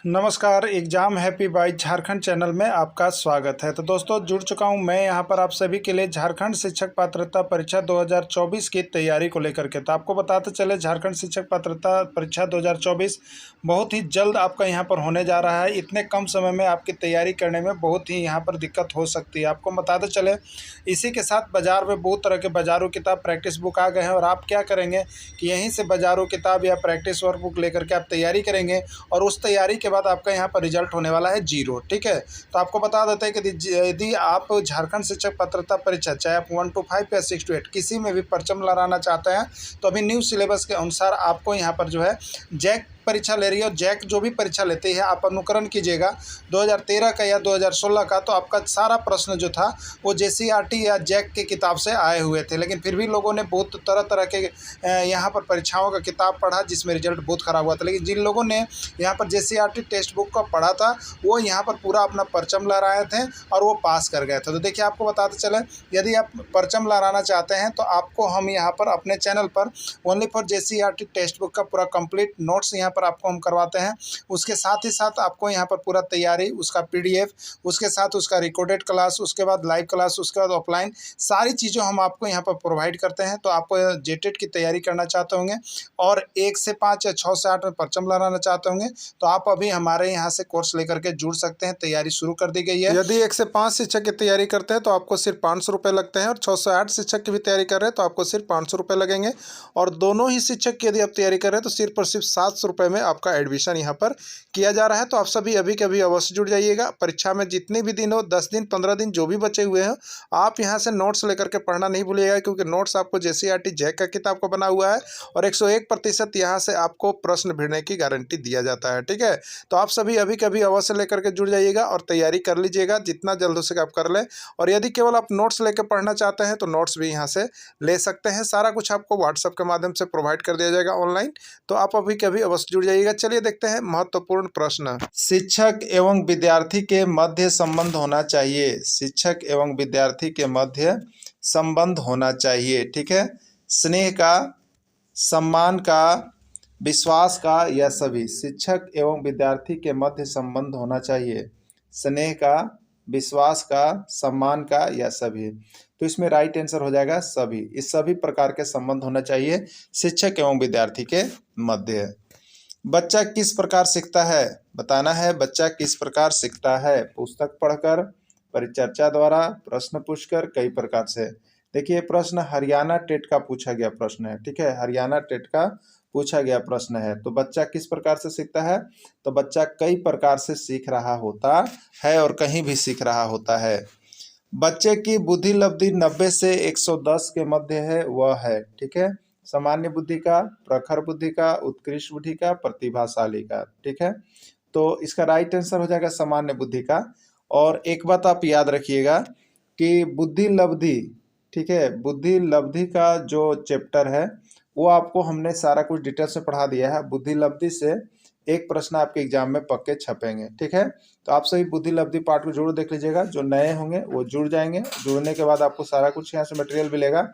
नमस्कार, exam happy by Jharkhand channel में आपका स्वागत है। तो दोस्तों जुड़ चुका हूं मैं यहां पर आप सभी के लिए झारखंड शिक्षक पात्रता परीक्षा 2024 की तैयारी को लेकर के। तो आपको बताते चले झारखंड शिक्षक पात्रता परीक्षा 2024 बहुत ही जल्द आपका यहां पर होने जा रहा है। इतने कम समय में आपकी तैयारी करने में बहुत ही यहां पर दिक्कत हो सकती है। आपको बताते चले इसी के साथ बाज़ार में बहुत तरह के बाज़ारू किताब प्रैक्टिस बुक आ गए हैं और आप क्या करेंगे कि यहीं से बाज़ारू किताब या प्रैक्टिस वर्क बुक लेकर के आप तैयारी करेंगे और उस तैयारी के बाद आपका यहाँ पर रिजल्ट होने वाला है 0। ठीक है, तो आपको बता देते हैं कि यदि आप झारखंड शिक्षक पात्रता परीक्षा चाहे आप 1 to 5 या 6 to 8 किसी में भी परचम लहराना चाहते हैं तो अभी न्यू सिलेबस के अनुसार आपको यहाँ पर जो है जैक परीक्षा ले रही है और जैक जो भी परीक्षा लेती है आप अनुकरण कीजिएगा 2013 का या 2016 का। तो आपका सारा प्रश्न जो था वो जेसीईआरटी या जैक की किताब से आए हुए थे, लेकिन फिर भी लोगों ने बहुत तरह तरह के यहाँ पर परीक्षाओं का किताब पढ़ा जिसमें रिजल्ट बहुत ख़राब हुआ था। लेकिन जिन लोगों ने यहाँ पर जेसीईआरटी टेक्स्ट बुक का पढ़ा था वो यहाँ पर पूरा अपना परचम लहराए थे और वो पास कर गए थे। तो देखिए आपको बताते चले यदि आप परचम लहराना चाहते हैं तो आपको हम यहाँ पर अपने चैनल पर only for JCERT text book का पूरा कंप्लीट नोट्स यहाँ पर आपको हम करवाते हैं। उसके साथ ही साथ आपको यहाँ पर पूरा तैयारी उसका पीडीएफ, उसके साथ उसका रिकॉर्डेड क्लास, उसके बाद लाइव क्लास, उसके बाद ऑफलाइन सारी चीज़ें हम आपको यहाँ पर प्रोवाइड करते हैं। तो आप जेटेट की तैयारी करना चाहते होंगे और 1 से 5 या 6 से 8 में परचम लहराना चाहते होंगे तो आप अभी हमारे यहाँ से कोर्स लेकर के जुड़ सकते हैं। तैयारी शुरू कर दी गई है। यदि 1 से 5 शिक्षक की तैयारी करते हैं तो आपको सिर्फ 500 रुपये लगते हैं और 6 से 8 शिक्षक की भी तैयारी कर रहे हैं तो आपको सिर्फ 500 रुपये लगेंगे और दोनों ही शिक्षक की यदि आप तैयारी कर रहे हैं तो सिर्फ और सिर्फ 700 रुपये में आपका एडमिशन यहाँ पर किया जा रहा है। तो आप सभी अभी के अभी अवश्य जुड़ जाइएगा। परीक्षा में जितने भी दिन हो 10 दिन 15 दिन जो भी बचे हुए हैं आप यहाँ से नोट्स लेकर के पढ़ना नहीं भूलिएगा, क्योंकि नोट्स आपको जेसीईआरटी जैक का किताब को बना हुआ है और 101% यहाँ से आपको प्रश्न भिड़ने की गारंटी दिया जाता है। ठीक है, तो आप सभी अभी कभी अवश्य लेकर के जुड़ जाइएगा और तैयारी कर लीजिएगा जितना जल्द हो सके आप कर लें। और यदि केवल आप नोट्स लेकर पढ़ना चाहते हैं तो नोट्स भी यहाँ से ले सकते हैं। सारा कुछ आपको व्हाट्सएप के माध्यम से प्रोवाइड कर दिया जाएगा ऑनलाइन। तो आप अभी कभी अवश्य जुड़ जाइएगा। चलिए देखते हैं महत्वपूर्ण प्रश्न। शिक्षक एवं विद्यार्थी के मध्य संबंध होना चाहिए। शिक्षक एवं विद्यार्थी के मध्य संबंध होना चाहिए। ठीक है, स्नेह का, सम्मान का, विश्वास का या सभी। शिक्षक एवं विद्यार्थी के मध्य संबंध होना चाहिए। स्नेह का, विश्वास का, सम्मान का या सभी। तो इसमें राइट आंसर हो जाएगा सभी। इस सभी प्रकार के संबंध होना चाहिए शिक्षक एवं विद्यार्थी के मध्य। बच्चा किस प्रकार सीखता है? बताना है बच्चा किस प्रकार सीखता है। पुस्तक पढ़कर, परिचर्चा द्वारा, प्रश्न पूछकर, कई प्रकार से। देखिए प्रश्न हरियाणा टेट का पूछा गया प्रश्न है। ठीक है, हरियाणा टेट का पूछा गया प्रश्न है। तो बच्चा किस प्रकार से सीखता है? तो बच्चा कई प्रकार से सीख रहा होता है और कहीं भी सीख रहा होता है। बच्चे की बुद्धि लब्धि 90 से 110 के मध्य है, वह है। ठीक है, सामान्य बुद्धि का, प्रखर बुद्धि का, उत्कृष्ट बुद्धि का, प्रतिभाशाली का। ठीक है, तो इसका राइट आंसर हो जाएगा सामान्य बुद्धि का। और एक बात आप याद रखिएगा कि बुद्धि लब्धि, ठीक है, बुद्धि लब्धि का जो चैप्टर है वो आपको हमने सारा कुछ डिटेल से पढ़ा दिया है। बुद्धि लब्धि से एक प्रश्न आपके एग्जाम में पक्के छपेंगे। ठीक है, तो आप सभी बुद्धि लब्धि पार्ट को जरूर देख लीजिएगा। जो नए होंगे वो जुड़ जाएंगे। जुड़ने के बाद आपको सारा कुछ यहाँ से मटेरियल मिलेगा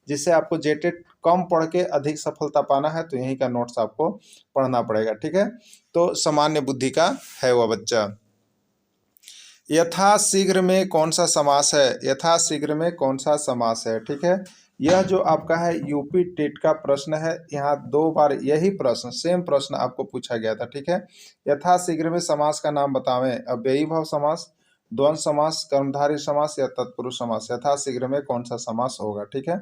जिससे आपको जेटेट कम पढ़ के अधिक सफलता पाना है तो यहीं का नोट्स आपको पढ़ना पड़ेगा। ठीक है, तो सामान्य बुद्धि का है वह बच्चा। यथाशीघ्र में कौन सा समास है? यथाशीघ्र में कौन सा समास है? ठीक है, यह जो आपका है यूपी टेट का प्रश्न है। यहाँ 2 बार यही प्रश्न, सेम प्रश्न आपको पूछा गया था। ठीक है, यथाशीघ्र में समास का नाम बतावें। अव्ययी भाव समास, द्वंद्व समास, कर्मधारय समास या तत्पुरुष समास। यथाशीघ्र में कौन सा समास होगा? ठीक है,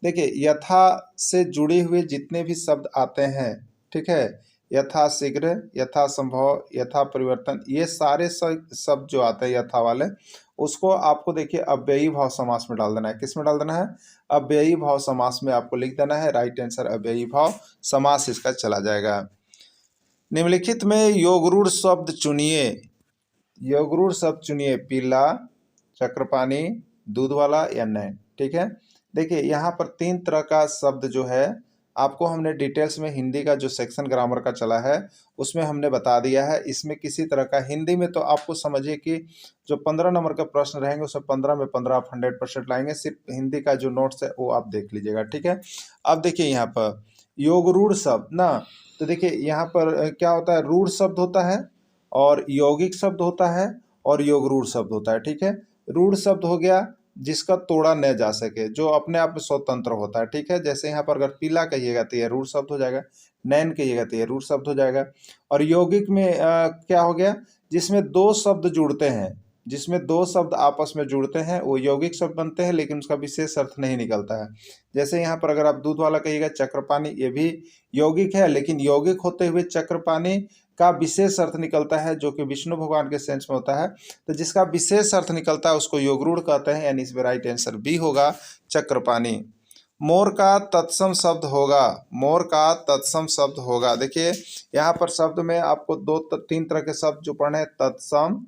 देखिए यथा से जुड़े हुए जितने भी शब्द आते हैं, ठीक है, यथाशीघ्र, यथासंभव, यथा परिवर्तन, ये सारे शब्द जो आते हैं यथा वाले उसको आपको देखिए अव्ययी भाव समास में डाल देना है। किस में डाल देना है? अव्ययी भाव समास में आपको लिख देना है। राइट आंसर अव्ययी भाव समास इसका चला जाएगा। निम्नलिखित में योगरूढ़ शब्द चुनिए। योगरूढ़ शब्द चुनिए। पीला, चक्रपाणी, दूध वाला या नैन। ठीक है, देखिए यहाँ पर 3 तरह का शब्द जो है आपको हमने डिटेल्स में हिंदी का जो सेक्शन ग्रामर का चला है उसमें हमने बता दिया है। इसमें किसी तरह का हिंदी में तो आपको समझिए कि जो 15 नंबर के प्रश्न रहेंगे उसमें 15 में 15 आप 100% लाएंगे। सिर्फ हिंदी का जो नोट्स है वो आप देख लीजिएगा। ठीक है, अब देखिए यहाँ पर योगरूढ़ शब्द ना, तो देखिए यहाँ पर क्या होता है, रूढ़ शब्द होता है और यौगिक शब्द होता है और योगरूढ़ शब्द होता है। ठीक है, रूढ़ शब्द हो गया जिसका तोड़ा न जा सके, जो अपने आप में स्वतंत्र होता है। ठीक है, जैसे यहाँ पर अगर पीला कहिएगा तो ये रूढ़ शब्द हो जाएगा, नैन कहिएगा तो ये रूढ़ शब्द हो जाएगा। और यौगिक में क्या हो गया, जिसमें दो शब्द जुड़ते हैं, जिसमें दो शब्द आपस में जुड़ते हैं वो यौगिक शब्द बनते हैं, लेकिन उसका विशेष अर्थ नहीं निकलता है। जैसे यहाँ पर अगर आप दूध वाला कहिएगा चक्रपाणी, ये भी यौगिक है, लेकिन यौगिक होते हुए चक्रपाणी का विशेष अर्थ निकलता है, जो कि विष्णु भगवान के सेंस में होता है। तो जिसका विशेष अर्थ निकलता है उसको योगरूढ़ कहते हैं, यानी इसमें राइट आंसर बी होगा, चक्रपाणी। मोर का तत्सम शब्द होगा, मोर का तत्सम शब्द होगा। देखिए यहाँ पर शब्द में आपको तीन तरह के शब्द जो पढ़े हैं, तत्सम,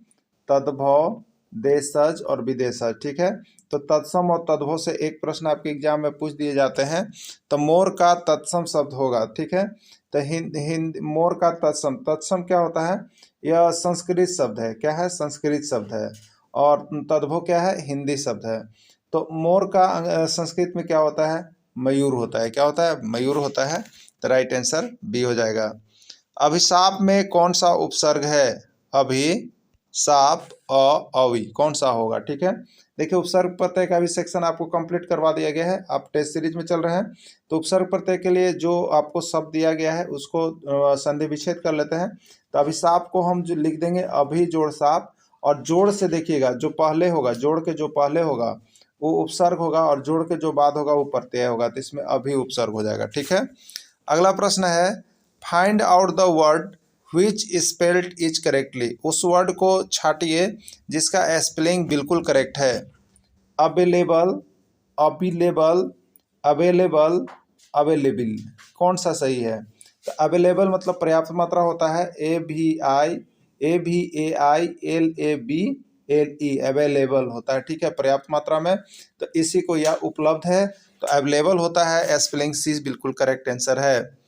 तद्भव, देशज और विदेशज। ठीक है, तो तत्सम और तद्भव से एक प्रश्न आपके एग्जाम में पूछ दिए जाते हैं, तो मोर का तत्सम शब्द होगा। ठीक है, तो हिंद मोर का तत्सम, तत्सम क्या होता है, यह संस्कृत शब्द है। क्या है, संस्कृत शब्द है। और तद्भव क्या है, हिंदी शब्द है। तो मोर का संस्कृत में क्या होता है, मयूर होता है। क्या होता है, मयूर होता है। तो राइट आंसर बी हो जाएगा। अभिशाप में कौन सा उपसर्ग है, अभिशाप अवि कौन सा होगा। ठीक है, देखिए उपसर्ग प्रत्यय का भी सेक्शन आपको कंप्लीट करवा दिया गया है, आप टेस्ट सीरीज में चल रहे हैं। तो उपसर्ग प्रत्यय के लिए जो आपको शब्द दिया गया है उसको संधि विच्छेद कर लेते हैं। तो अभिशाप को हम जो लिख देंगे अभि जोड़ साप, और जोड़ से देखिएगा जो पहले होगा, जोड़ के जो पहले होगा वो उपसर्ग होगा, और जोड़ के जो बाद होगा वो प्रत्यय होगा, तो इसमें अभी उपसर्ग हो जाएगा। ठीक है, अगला प्रश्न है, find out the word which spelled is correctly. उस वर्ड को छाटिए जिसका स्पेलिंग बिल्कुल करेक्ट है। अवेलेबल, अवेलेबल, अवेलेबल, अवेलेबल, कौन सा सही है। तो अवेलेबल मतलब पर्याप्त मात्रा होता है, AVAILABLE, अवेलेबल होता है। ठीक है, पर्याप्त मात्रा में, तो इसी को यह उपलब्ध है, तो अवेलेबल होता है, स्पेलिंग सी बिल्कुल करेक्ट आंसर है।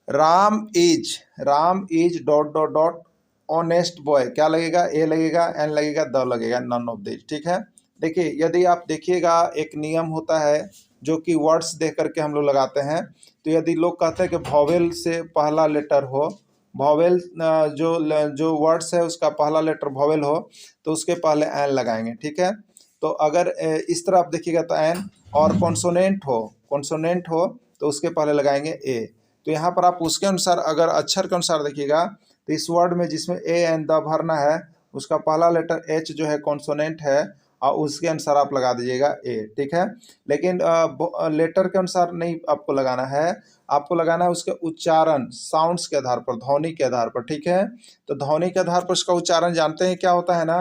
Ram is dot dot dot honest boy, क्या लगेगा, ए लगेगा, एन लगेगा, द लगेगा, नन ऑफ दिस। ठीक है, देखिए यदि आप देखिएगा एक नियम होता है जो कि वर्ड्स देख करके हम लोग लगाते हैं। तो यदि लोग कहते हैं कि वॉवेल से पहला लेटर हो, वॉवेल जो वर्ड्स है उसका पहला लेटर वॉवेल हो, तो उसके पहले एन लगाएंगे। ठीक है, तो अगर इस तरह आप देखिएगा तो एन, और कॉन्सोनेंट हो तो उसके पहले लगाएंगे ए। तो यहाँ पर आप उसके अनुसार अगर अक्षर के अनुसार देखिएगा तो इस वर्ड में जिसमें ए एन द भरना है उसका पहला लेटर एच जो है कॉन्सोनेंट है, और उसके अनुसार आप लगा दीजिएगा ए। ठीक है, लेकिन लेटर के अनुसार नहीं आपको लगाना है, आपको लगाना है उसके उच्चारण, साउंड्स के आधार पर, ध्वनि के आधार पर। ठीक है, तो ध्वनि के आधार पर उसका उच्चारण जानते हैं क्या होता है ना,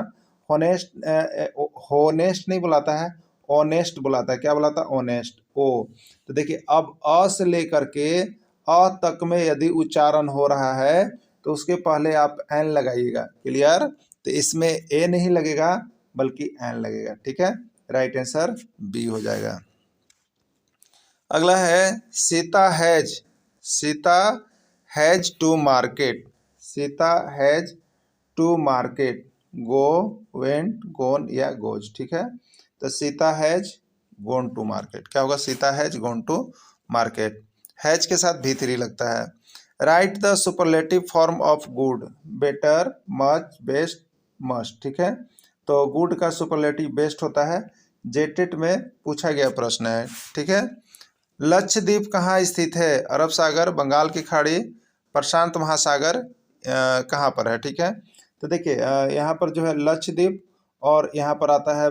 होनेस्ट नहीं बुलाता है, ऑनेस्ट बुलाता है। क्या बुलाता है, ऑनेस्ट, ओ। तो देखिए अब अ से लेकर के अ तक में यदि उच्चारण हो रहा है तो उसके पहले आप एन लगाइएगा। क्लियर, तो इसमें ए नहीं लगेगा बल्कि एन लगेगा। ठीक है, राइट आंसर बी हो जाएगा। अगला है Sita has to market, Sita has to market, go, went, gone या गोज। ठीक है, तो Sita has gone to market, क्या होगा, Sita has gone to market. Has के साथ भी3 लगता है। Write the superlative form of good, better, much, best, must. ठीक है, तो गुड का सुपरलेटिव बेस्ट होता है, जेटेट में पूछा गया प्रश्न है। ठीक है, लक्षद्वीप कहाँ स्थित है, अरब सागर, बंगाल की खाड़ी, प्रशांत महासागर, कहाँ पर है। ठीक है, तो देखिए यहाँ पर जो है लक्षद्वीप, और यहाँ पर आता है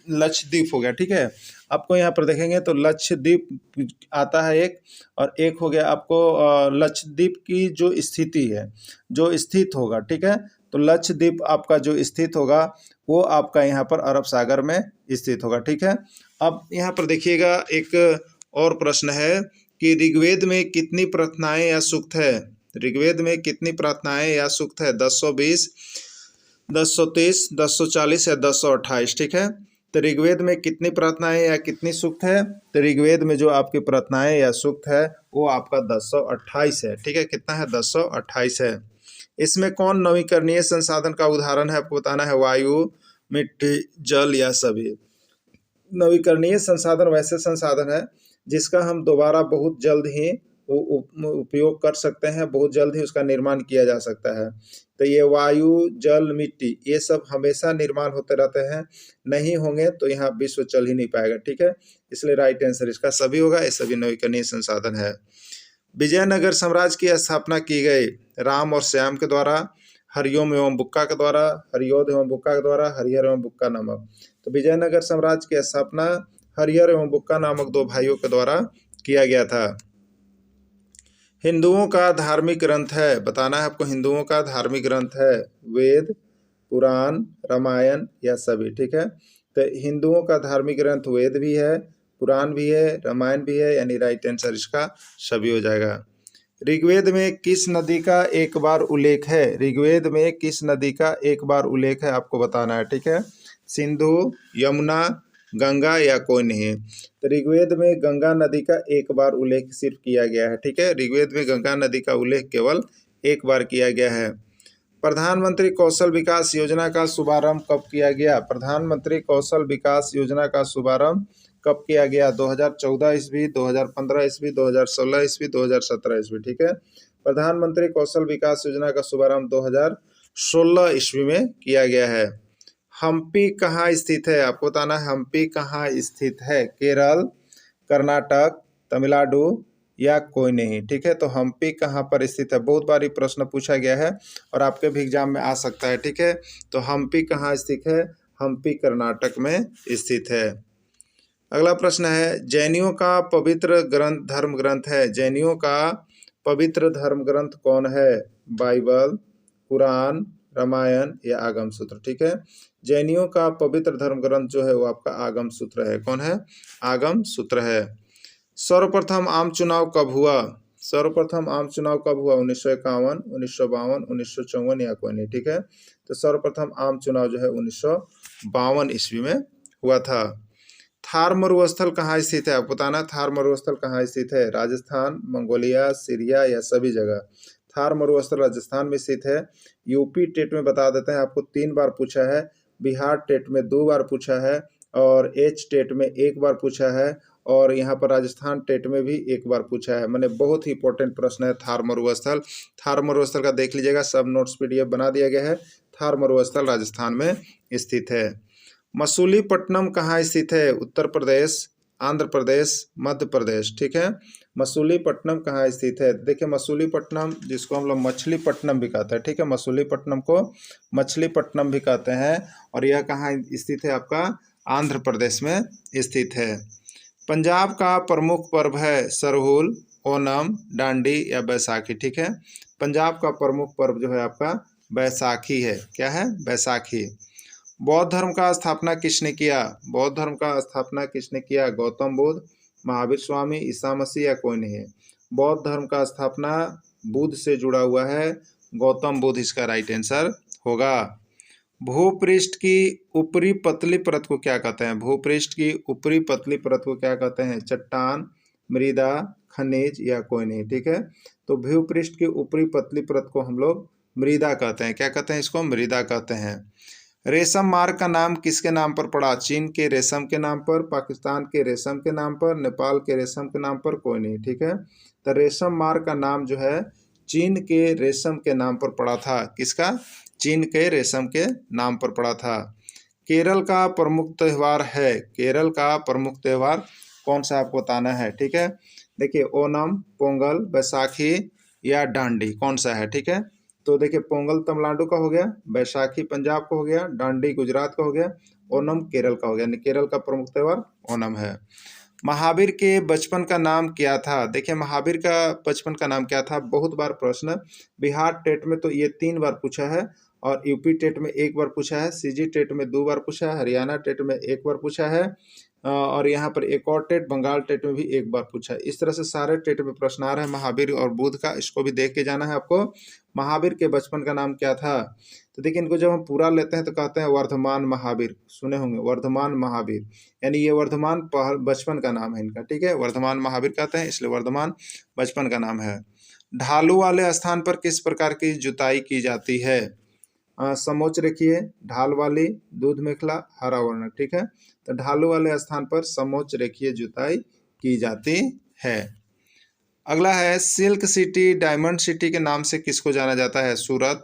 लक्षद्वीप हो गया। ठीक है, आपको यहाँ पर देखेंगे तो लक्षद्वीप आता है एक, और एक हो गया आपको लक्षद्वीप की जो स्थिति है, जो स्थित होगा। ठीक है, तो लक्षद्वीप आपका जो स्थित होगा वो आपका यहाँ पर अरब सागर में स्थित होगा। ठीक है, अब यहाँ पर देखिएगा एक और प्रश्न है कि ऋग्वेद में कितनी प्रार्थनाएं या सूक्त है, ऋग्वेद में कितनी प्रार्थनाएं या सूक्त है, 1020, 1030, 1040 या 1028। ठीक है, तो ऋग्वेद में कितनी प्रार्थनाएं या कितनी सूक्त है, तो ऋग्वेद में जो आपकी प्रार्थनाएं या सूक्त है वो आपका 1028 है। ठीक है, कितना है, 1028 है। इसमें कौन नवीकरणीय संसाधन का उदाहरण है, आपको बताना है, वायु, मिट्टी, जल या सभी। नवीकरणीय संसाधन वैसे संसाधन है जिसका हम दोबारा बहुत जल्द ही उपयोग कर सकते हैं, बहुत जल्द ही उसका निर्माण किया जा सकता है। तो ये वायु, जल, मिट्टी, ये सब हमेशा निर्माण होते रहते हैं, नहीं होंगे तो यहाँ विश्व चल ही नहीं पाएगा, ठीक है। इसलिए राइट आंसर इसका सभी होगा, ये सभी नवीकरणीय संसाधन है। विजयनगर साम्राज्य की स्थापना की गई राम और श्याम के द्वारा, हरिओम एवं बुक्का के द्वारा, हरियोध एवं बुक्का के द्वारा, हरिहर एवं बुक्का नामक। तो विजयनगर साम्राज्य की स्थापना हरिहर एवं बुक्का नामक दो भाइयों के द्वारा किया गया था। हिंदुओं का धार्मिक ग्रंथ है, बताना है आपको, हिंदुओं का धार्मिक ग्रंथ है वेद, पुराण, रामायण या सभी, ठीक है। तो हिंदुओं का धार्मिक ग्रंथ वेद भी है, पुराण भी है, रामायण भी है, यानी राइट आंसर इसका सभी हो जाएगा। ऋग्वेद में किस नदी का एक बार उल्लेख है? ऋग्वेद में किस नदी का एक बार उल्लेख है आपको बताना है, ठीक है। सिंधु, यमुना, गंगा या कोई नहीं। तो ऋग्वेद में गंगा नदी का एक बार उल्लेख सिर्फ किया गया है, ठीक है। ऋग्वेद में गंगा नदी का उल्लेख केवल एक बार किया गया है। प्रधानमंत्री कौशल विकास योजना का शुभारंभ कब किया गया? प्रधानमंत्री कौशल विकास योजना का शुभारंभ कब किया गया? 2014 ईस्वी, 2015 ईस्वी, 2016 ईस्वी, 2017 ईस्वी, ठीक है। प्रधानमंत्री कौशल विकास योजना का शुभारंभ 2016 ईस्वी में किया गया है। हम्पी कहाँ स्थित है? आपको बताना है हम्पी कहाँ स्थित है। केरल, कर्नाटक, तमिलनाडु या कोई नहीं, ठीक है। तो हम्पी कहाँ पर स्थित है? बहुत बार ये प्रश्न पूछा गया है और आपके भी एग्जाम में आ सकता है, ठीक है। तो हम्पी कहाँ स्थित है? हम्पी कर्नाटक में स्थित है। अगला प्रश्न है, जैनियों का पवित्र ग्रंथ धर्म ग्रंथ है, जैनियों का पवित्र धर्म ग्रंथ कौन है? बाइबल, कुरान, रामायण या आगम सूत्र, ठीक है। जैनियों का पवित्र धर्म ग्रंथ जो है वो आपका आगम सूत्र है। कौन है? आगम सूत्र है। सर्वप्रथम आम चुनाव कब हुआ? सर्वप्रथम आम चुनाव कब हुआ? 1951, 1952, 1954 या कोई नहीं, ठीक है। तो सर्वप्रथम आम चुनाव जो है 1952 ईस्वी में हुआ था। थार मरुस्थल कहाँ स्थित है? आपको बताना थार मरुस्थल कहाँ स्थित है। राजस्थान, मंगोलिया, सीरिया या सभी जगह। थार मरुस्थल राजस्थान में स्थित है। यूपी टेट में बता देते हैं आपको 3 बार पूछा है, बिहार टेट में 2 बार पूछा है और एच टेट में 1 बार पूछा है और यहाँ पर राजस्थान टेट में भी 1 बार पूछा है। मैंने बहुत ही इंपॉर्टेंट प्रश्न है थार मरुस्थल। थार मरुस्थल का देख लीजिएगा, सब नोट्स PDF बना दिया गया है। थार मरुस्थल राजस्थान में स्थित है। मसूलीपट्टनम कहाँ स्थित है? उत्तर प्रदेश, आंध्र प्रदेश, मध्य प्रदेश, ठीक है। मसूलीपट्टनम कहाँ स्थित है? देखिए मसूलीपट्टनम जिसको हम लोग मछलीपट्टनम भी कहते हैं, ठीक है। मसूलीपट्टनम को मछलीपट्टनम भी कहते हैं और यह कहाँ स्थित है? आपका आंध्र प्रदेश में स्थित है। पंजाब का प्रमुख पर्व है सरहुल, ओणम, डांडी या बैसाखी, ठीक है। पंजाब का प्रमुख पर्व जो है आपका बैसाखी है। क्या है? बैसाखी। बौद्ध धर्म का स्थापना किसने किया? बौद्ध धर्म का स्थापना किसने किया? गौतम बुद्ध, महावीर स्वामी, ईसा मसीह या कोई नहीं है। बौद्ध धर्म का स्थापना बुद्ध से जुड़ा हुआ है, गौतम बुद्ध इसका राइट आंसर होगा। भूपृष्ठ की ऊपरी पतली परत को क्या कहते हैं? भूपृष्ठ की ऊपरी पतली परत को क्या कहते हैं? चट्टान, मृदा, खनिज या कोई नहीं, ठीक है। तो भूपृष्ठ की ऊपरी पतली परत को हम लोग मृदा कहते हैं। क्या कहते हैं इसको? मृदा कहते हैं। रेशम मार्ग का नाम किसके नाम पर पड़ा? चीन के रेशम के नाम पर, पाकिस्तान के रेशम के नाम पर, नेपाल के रेशम के नाम पर, कोई नहीं, ठीक है। तो रेशम मार्ग का नाम जो है चीन के रेशम के नाम पर पड़ा था। किसका? चीन के रेशम के नाम पर पड़ा था। केरल का प्रमुख त्यौहार है, केरल का प्रमुख त्यौहार कौन सा आपको बताना है, ठीक है। देखिए ओणम, पोंगल, बैसाखी या डांडी कौन सा है, ठीक है। तो देखिए पोंगल तमिलनाडु का हो गया, बैसाखी पंजाब का हो गया, डांडी गुजरात का हो गया, ओणम केरल का हो गया। केरल का प्रमुख त्यौहार ओणम है। महावीर के बचपन का नाम क्या था? देखिए महावीर का बचपन का नाम क्या था? बहुत बार प्रश्न बिहार टेट में तो ये 3 बार पूछा है और यूपी टेट में 1 बार पूछा है, सीजी टेट में 2 बार पूछा है, हरियाणा टेट में 1 बार पूछा है और यहाँ पर एक और टेट बंगाल टेट में भी 1 बार पूछा है। इस तरह से सारे टेट में प्रश्न आ रहे हैं महावीर और बुध का, इसको भी देख के जाना है आपको। महावीर के बचपन का नाम क्या था? तो देखिए इनको जब हम पूरा लेते हैं तो कहते हैं वर्धमान महावीर, सुने होंगे वर्धमान महावीर, यानी ये वर्धमान बचपन का नाम है इनका, ठीक है। वर्धमान महावीर कहते हैं इसलिए वर्धमान बचपन का नाम है। ढालू वाले स्थान पर किस प्रकार की जुताई की जाती है? समोच्च रेखीय, ढाल वाली, दूध मेखला, हरा वर्णक, ठीक है। तो ढालू वाले स्थान पर समोच्च रेखीय जुताई की जाती है। अगला है सिल्क सिटी, डायमंड सिटी के नाम से किसको जाना जाता है? सूरत,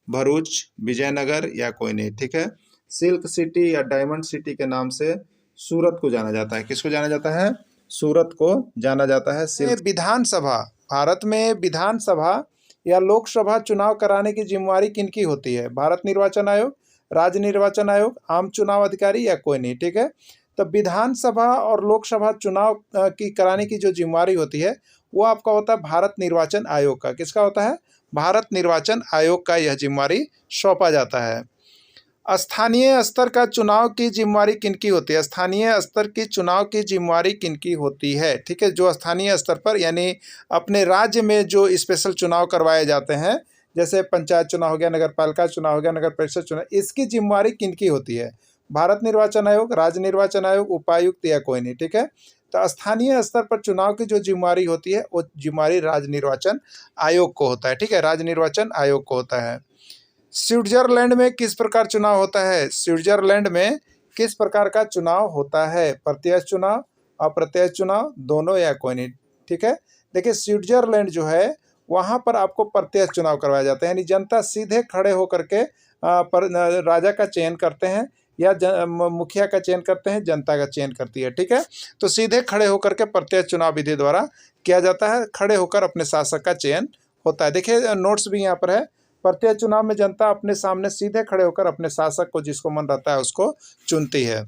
भरूच, विजयनगर या कोई नहीं। ठीक है, सिल्क सिटी या डायमंड सिटी के नाम से सूरत को जाना जाता है। किसको जाना जाता है? सूरत को जाना जाता है। सिल्क विधानसभा, भारत में विधानसभा या लोकसभा चुनाव कराने की जिम्मेवारी किनकी होती है? भारत निर्वाचन आयोग, राज्य निर्वाचन आयोग, आम चुनाव अधिकारी या कोई नहीं। ठीक है, तो विधानसभा और लोकसभा चुनाव की कराने की जो जिम्मेवारी होती है वो आपका होता है भारत निर्वाचन आयोग का। किसका होता है? भारत निर्वाचन आयोग का यह जिम्मेवारी सौंपा जाता है। स्थानीय स्तर का चुनाव की जिम्मेवारी किनकी होती है? स्थानीय स्तर की चुनाव की जिम्मेवारी किनकी होती है? ठीक है, जो स्थानीय स्तर पर यानी अपने राज्य में जो स्पेशल चुनाव करवाए जाते हैं, जैसे पंचायत चुनाव हो गया, नगर पालिका चुनाव हो गया, नगर परिषद चुनाव, इसकी जिम्मेवारी किनकी होती है? भारत निर्वाचन आयोग, राज्य निर्वाचन आयोग, उपायुक्त या कोई नहीं। ठीक है, तो स्थानीय स्तर पर चुनाव की जो जिम्मेवारी होती है वो जिम्मेवारी राज्य निर्वाचन आयोग को होता है। ठीक है, राज्य निर्वाचन आयोग को होता है। स्विट्जरलैंड में किस प्रकार चुनाव होता है? स्विट्जरलैंड में किस प्रकार का चुनाव होता है? प्रत्यक्ष चुनाव, अप्रत्यक्ष चुनाव, दोनों या कोई नहीं। ठीक है, देखिए स्विट्जरलैंड जो है वहाँ पर आपको प्रत्यक्ष चुनाव करवाया जाता है, यानी जनता सीधे खड़े होकर के राजा का चयन करते हैं या मुखिया का चयन करते हैं, जनता का चयन करती है। ठीक है, तो सीधे खड़े होकर के प्रत्यक्ष चुनाव विधि द्वारा किया जाता है, खड़े होकर अपने शासक का चयन होता है। देखिए नोट्स भी यहाँ पर है। प्रत्यक्ष चुनाव में जनता अपने सामने सीधे खड़े होकर अपने शासक को जिसको मन रहता है उसको चुनती है।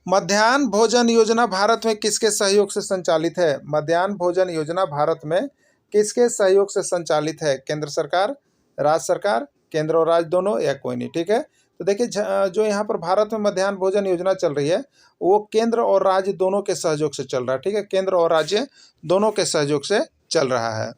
मध्याह्न भोजन योजना भारत में किसके सहयोग से संचालित है? मध्याह्न भोजन योजना भारत में किसके सहयोग से संचालित है? केंद्र सरकार, राज्य सरकार, केंद्र और राज्य दोनों या कोई नहीं। ठीक है, तो देखिए जो यहाँ पर भारत में मध्याह्न भोजन योजना चल रही है वो केंद्र और राज्य दोनों के सहयोग से चल रहा है। ठीक है, केंद्र और राज्य दोनों के सहयोग से चल रहा है।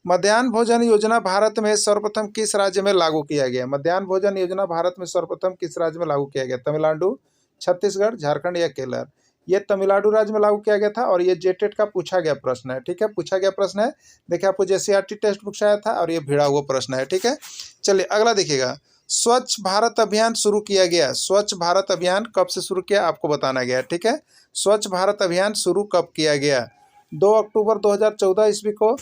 मध्याह्न भोजन योजना भारत में सर्वप्रथम किस राज्य में लागू किया गया? मध्याह्न भोजन योजना भारत में सर्वप्रथम किस राज्य में लागू किया गया? तमिलनाडु, छत्तीसगढ़, झारखंड या केरल? ये तमिलनाडु राज्य में लागू किया गया था और ये जेटेट का पूछा गया प्रश्न है। ठीक है, पूछा गया प्रश्न है। देखिए आपको जेसीईआरटी टेक्स्ट बुक से आया था और ये भिड़ा हुआ प्रश्न है। ठीक है, चलिए अगला देखिएगा। स्वच्छ भारत अभियान शुरू किया गया। स्वच्छ भारत अभियान कब से शुरू किया आपको बताना गया। ठीक है, स्वच्छ भारत अभियान शुरू कब किया गया? 2 अक्टूबर 2014 ईस्वी को,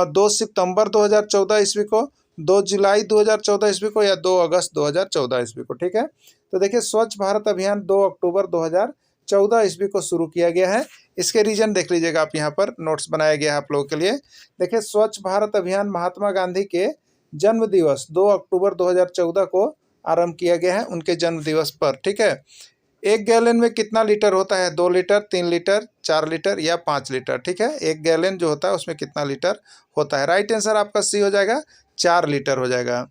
2 सितंबर 2014 ईस्वी को, 2 जुलाई 2014 ईस्वी को या 2 अगस्त 2014 ईस्वी को। ठीक है, तो देखिए स्वच्छ भारत अभियान 2 अक्टूबर 2014 ईस्वी को शुरू किया गया है। इसके रीजन देख लीजिएगा आप, यहाँ पर नोट्स बनाया गया है आप लोगों के लिए। देखिए स्वच्छ भारत अभियान महात्मा गांधी के जन्म दिवस 2 अक्टूबर 2014 को आरंभ किया गया है, उनके जन्म दिवस पर। ठीक है, 1 गैलन में कितना लीटर होता है? 2 लीटर, 3 लीटर, 4 लीटर या 5 लीटर? ठीक है, 1 गैलन जो होता है उसमें कितना लीटर होता है? राइट आंसर आपका सी हो जाएगा, 4 लीटर हो जाएगा।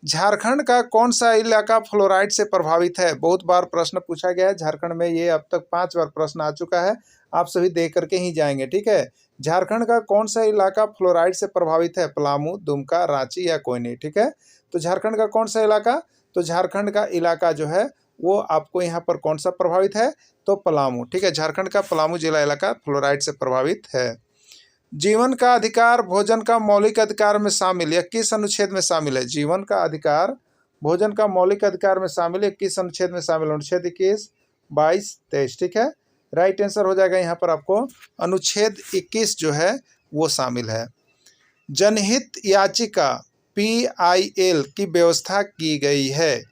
झारखंड का कौन सा इलाका फ्लोराइड से प्रभावित है? बहुत बार प्रश्न पूछा गया है झारखंड में, ये अब तक 5 बार प्रश्न आ चुका है, आप सभी देख करके ही जाएंगे। ठीक है, झारखंड का कौन सा इलाका फ्लोराइड से प्रभावित है? पलामू, दुमका, रांची या कोई नहीं। ठीक है, तो झारखंड का कौन सा इलाका? तो झारखंड का इलाका जो है वो आपको यहाँ पर कौन सा प्रभावित है? तो पलामू। ठीक है, झारखंड का पलामू जिला इलाका फ्लोराइड से प्रभावित है। जीवन का अधिकार भोजन का मौलिक अधिकार में शामिल या किस अनुच्छेद में शामिल है? जीवन का अधिकार भोजन का मौलिक अधिकार में शामिल है, किस अनुच्छेद में शामिल है? अनुच्छेद 21, 22, 23। ठीक है, राइट आंसर हो जाएगा यहाँ पर आपको अनुच्छेद 21 जो है वो शामिल है। जनहित याचिका PIL की व्यवस्था की गई है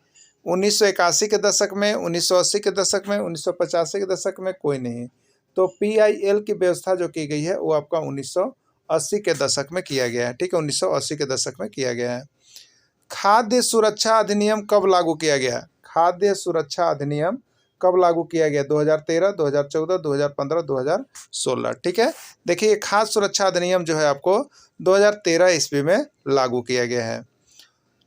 1981 के दशक में, 1980 के दशक में, 1985 के दशक में, कोई नहीं। तो PIL की व्यवस्था जो की गई है वो आपका 1980 के दशक में किया गया है। ठीक है, 1980 के दशक में किया गया है। खाद्य सुरक्षा अधिनियम कब लागू किया गया? खाद्य सुरक्षा अधिनियम कब लागू किया गया? 2013, 2014, 2015, 2016। ठीक है, देखिए खाद्य सुरक्षा अधिनियम जो है आपको 2013 ईस्वी में लागू किया गया है।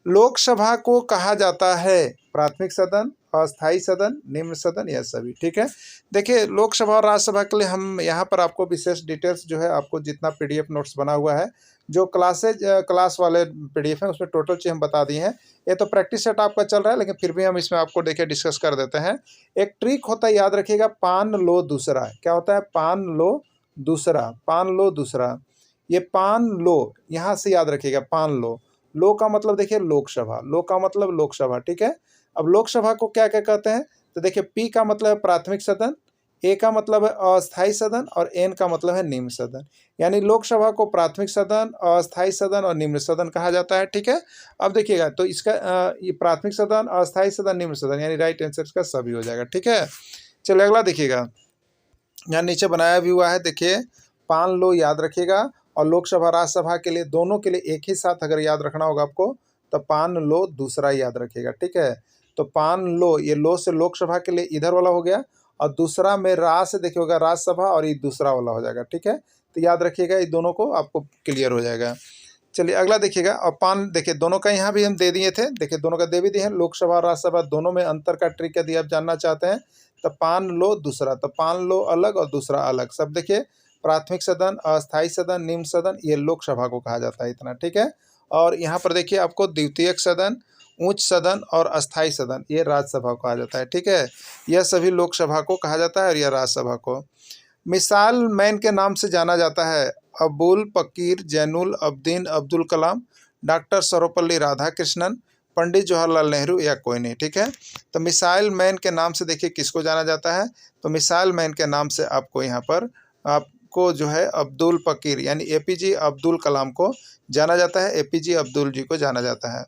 लोकसभा को कहा जाता है प्राथमिक सदन, अस्थायी सदन, निम्न सदन या सभी। ठीक है, देखिए लोकसभा और राज्यसभा के लिए हम यहाँ पर आपको विशेष डिटेल्स जो है आपको जितना PDF नोट्स बना हुआ है, जो क्लास वाले PDF हैं उसमें टोटल चीज़ हम बता दिए हैं। ये तो प्रैक्टिस सेट आपका चल रहा है लेकिन फिर भी हम इसमें आपको देखिए डिस्कस कर देते हैं। एक ट्रिक होता है, याद रखिएगा, पान लो दूसरा। क्या होता है? पान लो दूसरा, पान लो दूसरा। ये पान लो यहाँ से याद रखिएगा, पान लो। लो का मतलब देखिए लोकसभा, लो का मतलब लोकसभा। ठीक है, अब लोकसभा को क्या क्या कहते हैं? तो देखिए P का मतलब है प्राथमिक सदन, ए का मतलब है अस्थाई सदन और एन का मतलब है निम्न सदन। यानी लोकसभा को प्राथमिक सदन, अस्थाई सदन और निम्न सदन कहा जाता है। ठीक है, अब देखिएगा तो इसका ये प्राथमिक सदन, अस्थाई सदन, निम्न सदन, यानी राइट आंसर इसका सभी हो जाएगा। ठीक है, चलिए अगला देखिएगा, यहाँ नीचे बनाया भी हुआ है, देखिए पान लो याद रखिएगा। और लोकसभा राज्यसभा के लिए दोनों के लिए एक ही साथ अगर याद रखना होगा आपको तो पान लो दूसरा याद रखिएगा। ठीक है, तो पान लो, ये लो से लोकसभा के लिए इधर वाला हो गया, और दूसरा में रा से देखिए होगा राज्यसभा, और ये दूसरा वाला हो जाएगा। ठीक है, तो याद रखिएगा, ये दोनों को आपको क्लियर हो जाएगा। चलिए अगला देखिएगा, और पान देखिए दोनों का यहाँ भी हम दे दिए थे, देखिए दोनों का दे भी दिए हैं, लोकसभा और राज्यसभा दोनों में अंतर का ट्रिक यदि आप जानना चाहते हैं तो पान लो दूसरा, तो पान लो अलग और दूसरा अलग, सब देखिए प्राथमिक सदन, अस्थाई सदन, निम्न सदन, ये लोकसभा को कहा जाता है इतना। ठीक है, और यहाँ पर देखिए आपको द्वितीयक सदन, उच्च सदन और अस्थाई सदन, ये राज्यसभा को कहा जाता है। ठीक है, यह सभी लोकसभा को कहा जाता है और यह राज्यसभा को। मिसाइल मैन के नाम से जाना जाता है अबुल पकीर जैनुल अब्दीन अब्दुल कलाम, डॉक्टर सर्वपल्ली राधाकृष्णन, पंडित जवाहरलाल नेहरू, या कोई नहीं। ठीक है, तो मिसाइल मैन के नाम से देखिए किसको जाना जाता है, तो मिसाइल मैन के नाम से आपको यहाँ पर आपको जो है अब्दुल पकीर यानी एपीजे अब्दुल कलाम को जाना जाता है, एपीजे अब्दुल जी को जाना जाता है।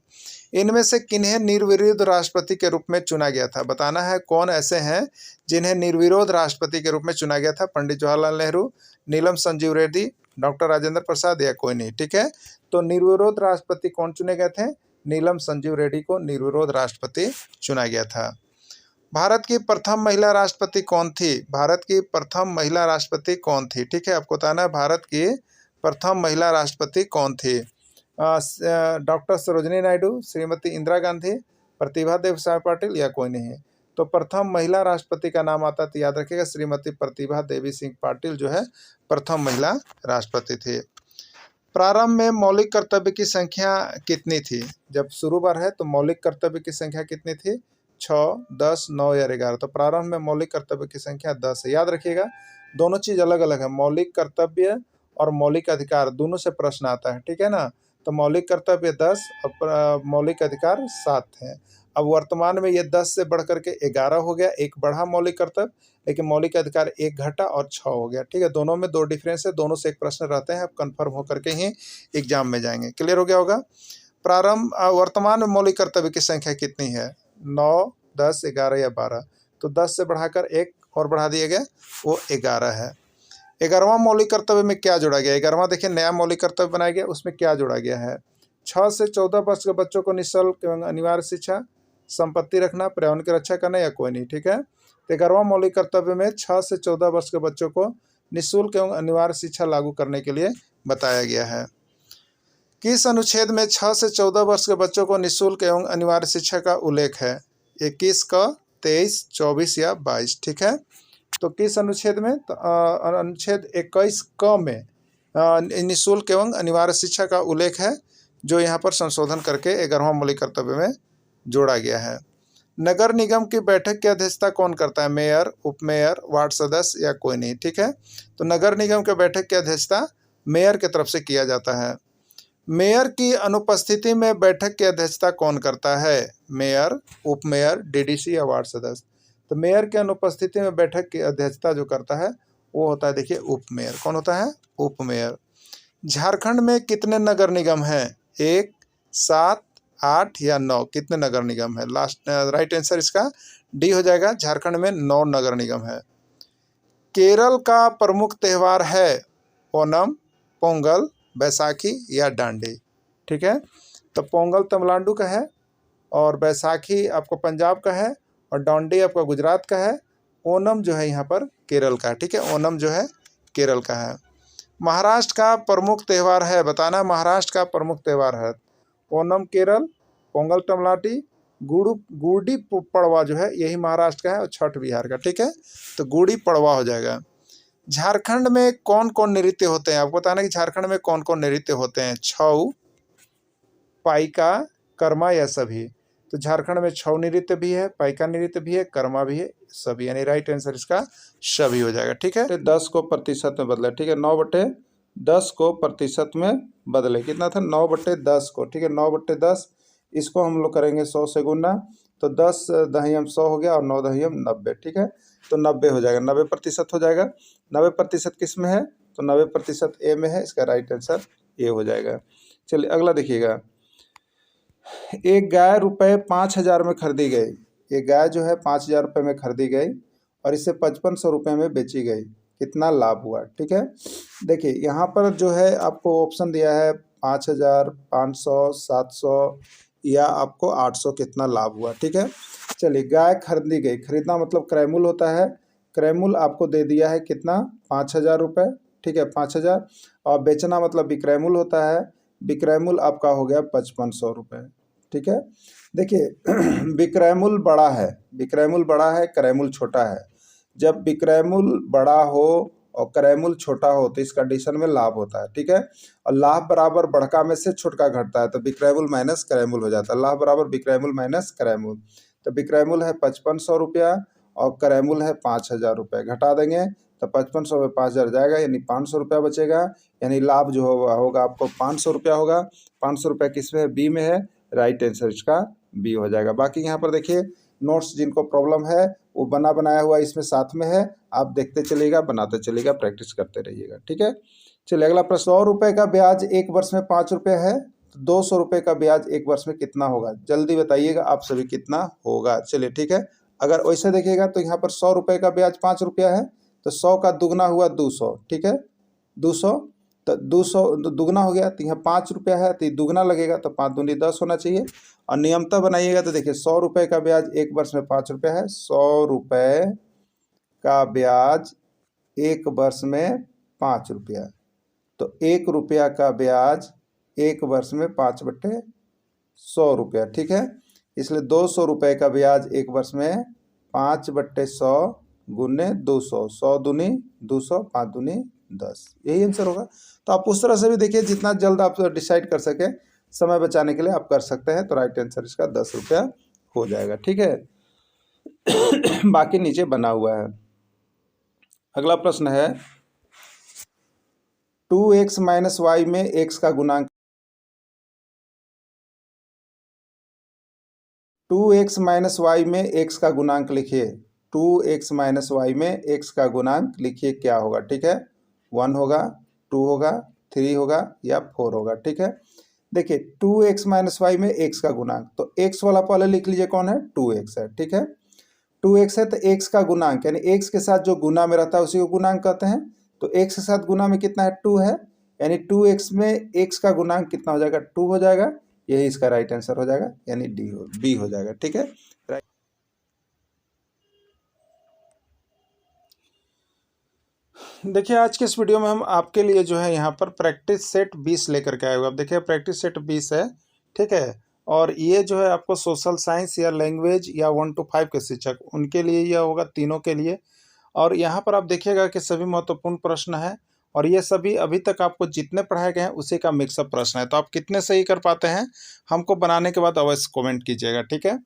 इनमें से किन्हें निर्विरोध राष्ट्रपति के रूप में चुना गया था, बताना है कौन ऐसे हैं जिन्हें निर्विरोध राष्ट्रपति के रूप में चुना गया था, पंडित जवाहरलाल नेहरू, नीलम संजीव रेड्डी, डॉक्टर राजेंद्र प्रसाद, या कोई नहीं। ठीक है, तो निर्विरोध राष्ट्रपति कौन चुने गए थे, नीलम संजीव रेड्डी को निर्विरोध राष्ट्रपति चुना गया था। भारत की प्रथम महिला राष्ट्रपति कौन थी, भारत की प्रथम महिला राष्ट्रपति कौन थी। ठीक है, आपको बताना है भारत की प्रथम महिला राष्ट्रपति कौन थी, डॉक्टर सरोजिनी नायडू, श्रीमती इंदिरा गांधी, प्रतिभा देव साय पाटिल, या कोई नहीं। तो प्रथम महिला राष्ट्रपति का नाम आता तो याद रखिएगा श्रीमती प्रतिभा देवी सिंह पाटिल जो है प्रथम महिला राष्ट्रपति थे। प्रारंभ में मौलिक कर्तव्य की संख्या कितनी थी, जब शुरू बार है तो मौलिक कर्तव्य की संख्या कितनी थी, 6, 10, 9 या 11। तो प्रारंभ में मौलिक कर्तव्य की संख्या 10 है। याद रखिएगा दोनों चीज़ अलग अलग है, मौलिक कर्तव्य और मौलिक अधिकार दोनों से प्रश्न आता है। ठीक है ना, तो मौलिक कर्तव्य 10 और मौलिक अधिकार 7 हैं। अब वर्तमान में ये 10 से बढ़ करके 11 हो गया, एक बढ़ा मौलिक कर्तव्य, लेकिन मौलिक अधिकार एक घटा और 6 हो गया। ठीक है, दोनों में 2 डिफरेंस है, दोनों से एक प्रश्न रहते हैं, आप कंफर्म होकर के ही एग्जाम में जाएंगे। क्लियर हो गया होगा। प्रारंभ वर्तमान में मौलिक कर्तव्य की संख्या कितनी है, 9, 10, 11 या 12। तो 10 से बढ़ाकर एक और बढ़ा दिया गया, वो 11 है। 11वां मौलिक कर्तव्य में क्या जोड़ा गया, 11वां देखिए नया मौलिक कर्तव्य बनाया गया, उसमें क्या जोड़ा गया है, 6 से 14 वर्ष के बच्चों को निःशुल्क एवं अनिवार्य शिक्षा, संपत्ति रखना, पर्यावरण की रक्षा करना, या कोई नहीं। ठीक है, तो 11वां मौलिक कर्तव्य में 6 से 14 वर्ष के बच्चों को निःशुल्क एवं अनिवार्य शिक्षा लागू करने के लिए बताया गया है। किस अनुच्छेद में 6 से 14 वर्ष के बच्चों को निःशुल्क एवं अनिवार्य शिक्षा का उल्लेख है, 21 का, 23, 24 या 22। ठीक है, तो किस अनुच्छेद में, तो अनुच्छेद 21 क में निःशुल्क एवं अनिवार्य शिक्षा का उल्लेख है, जो यहाँ पर संशोधन करके 11वां मौलिक कर्तव्य में जोड़ा गया है। नगर निगम की बैठक की अध्यक्षता कौन करता है, मेयर, उपमेयर, वार्ड सदस्य, या कोई नहीं। ठीक है, तो नगर निगम के बैठक की अध्यक्षता मेयर की तरफ से किया जाता है। मेयर की अनुपस्थिति में बैठक की अध्यक्षता कौन करता है, मेयर, उपमेयर, डीडीसी या वार्ड सदस्य। तो मेयर के अनुपस्थिति में बैठक की अध्यक्षता जो करता है वो होता है देखिए उपमेयर। कौन होता है, उपमेयर। झारखंड में कितने नगर निगम हैं, 1, 7, 8 या 9, कितने नगर निगम है, लास्ट राइट आंसर इसका डी हो जाएगा, झारखंड में 9 नगर निगम है। केरल का प्रमुख त्यौहार है ओणम, पोंगल, बैसाखी या डांडी। ठीक है, तो पोंगल तमिलनाडु का है, और बैसाखी आपको पंजाब का है, और डांडी आपका गुजरात का है। ओणम जो है यहाँ पर केरल का है। ठीक है, ओणम जो है केरल का है। महाराष्ट्र का प्रमुख त्यौहार है, बताना महाराष्ट्र का प्रमुख त्यौहार है, ओणम केरल, पोंगल तमिलनाडु, गुड़ी पड़वा जो है यही महाराष्ट्र का है, और छठ बिहार का। ठीक है, तो गुड़ी पड़वा हो जाएगा। झारखंड में कौन कौन नृत्य होते हैं, आपको बताना कि झारखंड में कौन कौन नृत्य होते हैं, छऊ, पाइका, कर्मा या सभी। तो झारखंड में छऊ नृत्य भी है, पाइका नृत्य भी है, कर्मा भी है, सभी, यानी राइट आंसर इसका सभी हो जाएगा। ठीक है, 10 को प्रतिशत में बदले। ठीक है, 9/10 को प्रतिशत में बदले, कितना था, 9/10 को। ठीक है, 9/10 इसको हम लोग करेंगे 100 से गुना, तो 10 दहियम 100 हो गया और 9 दहियम 90, ठीक है। तो 90 हो जाएगा, 90% हो जाएगा। 90% किस में है? तो 90% ए में है, इसका राइट आंसर ए हो जाएगा। चलिए अगला देखिएगा। एक गाय रुपए 5,000 में खरीदी गई। एक गाय जो है 5,000 रुपये में खरीदी गई और इसे 5500 रुपये में बेची गई, कितना लाभ हुआ? ठीक है, देखिए यहाँ पर जो है आपको ऑप्शन दिया है 5,000, 500, 700 या आपको 800, कितना लाभ हुआ? ठीक है, चलिए गाय खरीदी गई, खरीदना मतलब क्रय मूल्य होता है। क्रय मूल्य आपको दे दिया है कितना? 5,000 रुपये, ठीक है 5,000। और बेचना मतलब विक्रय मूल्य होता है। विक्रय मूल्य आपका हो गया 5500 रुपये, ठीक है। देखिए विक्रय मूल्य बड़ा है, विक्रय मूल्य बड़ा है, क्रय मूल्य छोटा है। जब विक्रय मूल्य बड़ा हो और क्रय मूल्य छोटा हो तो इस कंडीशन में लाभ होता है, ठीक है। और लाभ बराबर बढ़का में से छोटका घटता है, तो विक्रय मूल्य माइनस क्रय मूल्य हो जाता है। लाभ बराबर विक्रय मूल्य माइनस क्रय मूल्य, तो विक्रय मूल्य है 5500 रुपया और क्रय मूल्य है 5,000 रुपये। घटा देंगे तो 5500 में 5,000 जाएगा, यानी 500 रुपया बचेगा। यानी लाभ जो होगा आपको 500 रुपया होगा। 500 रुपया किस में है? बी में है, राइट आंसर इसका बी हो जाएगा। बाकी यहाँ पर देखिए नोट्स जिनको प्रॉब्लम है वो बना बनाया हुआ इसमें साथ में है, आप देखते चलिएगा, बनाते चलिएगा, प्रैक्टिस करते रहिएगा, ठीक है। चलिए अगला प्रश्न, 100 रुपये का ब्याज एक वर्ष में 5 रुपये है, तो 200 रुपये का ब्याज एक वर्ष में कितना होगा? जल्दी बताइएगा आप सभी, कितना होगा? चलिए ठीक है, अगर वैसे देखिएगा तो यहाँ पर 100 रुपये का ब्याज 5 रुपया है, तो 100 का दुगना हुआ 200, ठीक है 200, तो 200 दुगना हो गया, तो यहाँ 5 रुपया है तो दुगना लगेगा, तो 5 दूनी 10 होना चाहिए। और नियमता बनाइएगा तो देखिए 100 रुपये का ब्याज एक वर्ष में 5 रुपया है, 100 रुपये का ब्याज एक वर्ष में 5 रुपया, तो 1 रुपया का ब्याज एक वर्ष में 5/100 रुपया, ठीक है। इसलिए 200 रुपये का ब्याज एक वर्ष में 5/100 गुने 200, 100 दूनी 200, 5 दूनी 10, यही आंसर होगा। तो आप उस तरह से भी देखिए, जितना जल्द आप डिसाइड कर सके, समय बचाने के लिए आप कर सकते हैं। तो राइट आंसर इसका 10 रुपया हो जाएगा, ठीक है। बाकी नीचे बना हुआ है। अगला प्रश्न है, 2x माइनस वाई में x का गुणांक, 2x माइनस वाई में x का गुणांक लिखिए। 2x माइनस वाई में x का गुणांक लिखिए, क्या होगा? ठीक है, 1 होगा, 2 होगा, 3 होगा या 4 होगा, ठीक है। देखिए 2x माइनस वाई में x का गुणांक, तो x वाला पहले लिख लीजिए, कौन है? 2x है, ठीक है। 2x है तो x का गुणांक, यानी x के साथ जो गुना में रहता है उसी को गुणांक कहते हैं। तो x के साथ गुना में कितना है? 2 है, यानी 2x में x का गुणांक कितना हो जाएगा? 2 हो जाएगा, यही इसका राइट आंसर हो जाएगा, यानी बी हो जाएगा, ठीक है। देखिए आज के इस वीडियो में हम आपके लिए जो है यहाँ पर प्रैक्टिस सेट 20 लेकर के आए हुए। अब देखिए प्रैक्टिस सेट 20 है, ठीक है। और ये जो है आपको सोशल साइंस या लैंग्वेज या 1 to 5 के शिक्षक, उनके लिए यह होगा, तीनों के लिए। और यहाँ पर आप देखिएगा कि सभी महत्वपूर्ण प्रश्न है और ये सभी अभी तक आपको जितने पढ़ाए गए हैं उसी का मिक्सअप प्रश्न है। तो आप कितने सही कर पाते हैं हमको बनाने के बाद अवश्य कमेंट कीजिएगा, ठीक है।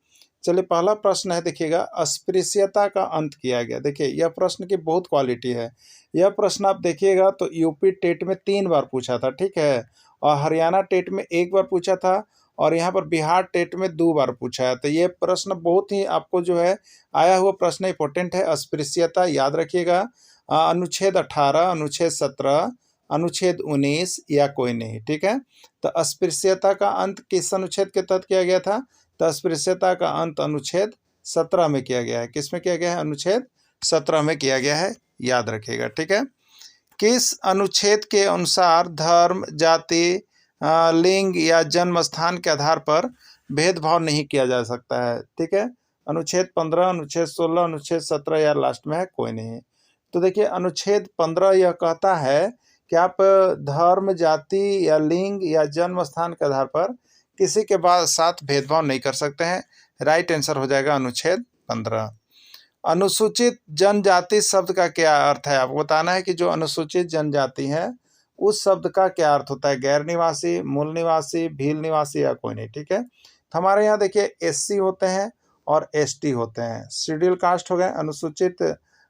चलिए पहला प्रश्न है, देखिएगा, अस्पृश्यता का अंत किया गया। देखिए यह प्रश्न की बहुत क्वालिटी है। यह प्रश्न आप देखिएगा तो यूपी टेट में 3 बार पूछा था, ठीक है, और हरियाणा टेट में 1 बार पूछा था और यहाँ पर बिहार टेट में 2 बार पूछा है। तो ये प्रश्न बहुत ही आपको जो है आया हुआ प्रश्न इंपॉर्टेंट है। अस्पृश्यता याद रखिएगा, अनुच्छेद 18, अनुच्छेद 17, अनुच्छेद 19 या कोई नहीं, ठीक है। तो अस्पृश्यता का अंत किस अनुच्छेद के तहत किया गया था? तो अस्पृश्यता का अंत अनुच्छेद 17 में किया गया है। किस में किया गया है? अनुच्छेद 17 में किया गया है, याद रखिएगा, ठीक है। किस अनुच्छेद के अनुसार धर्म, जाति, लिंग या जन्म स्थान के आधार पर भेदभाव नहीं किया जा सकता है? ठीक है, अनुच्छेद 15, अनुच्छेद 16, अनुच्छेद 17 या लास्ट में है कोई नहीं। तो देखिए अनुच्छेद 15 यह कहता है कि आप धर्म, जाति या लिंग या जन्म स्थान के आधार पर किसी के साथ भेदभाव नहीं कर सकते हैं। राइट आंसर हो जाएगा अनुच्छेद 15। अनुसूचित जनजाति शब्द का क्या अर्थ है? आपको बताना है कि जो अनुसूचित जनजाति है उस शब्द का क्या अर्थ होता है? गैर निवासी, मूल निवासी, भील निवासी या कोई नहीं, ठीक है। तो हमारे यहाँ देखिए एससी होते हैं और एसटी होते हैं। शेड्यूल कास्ट हो गए अनुसूचित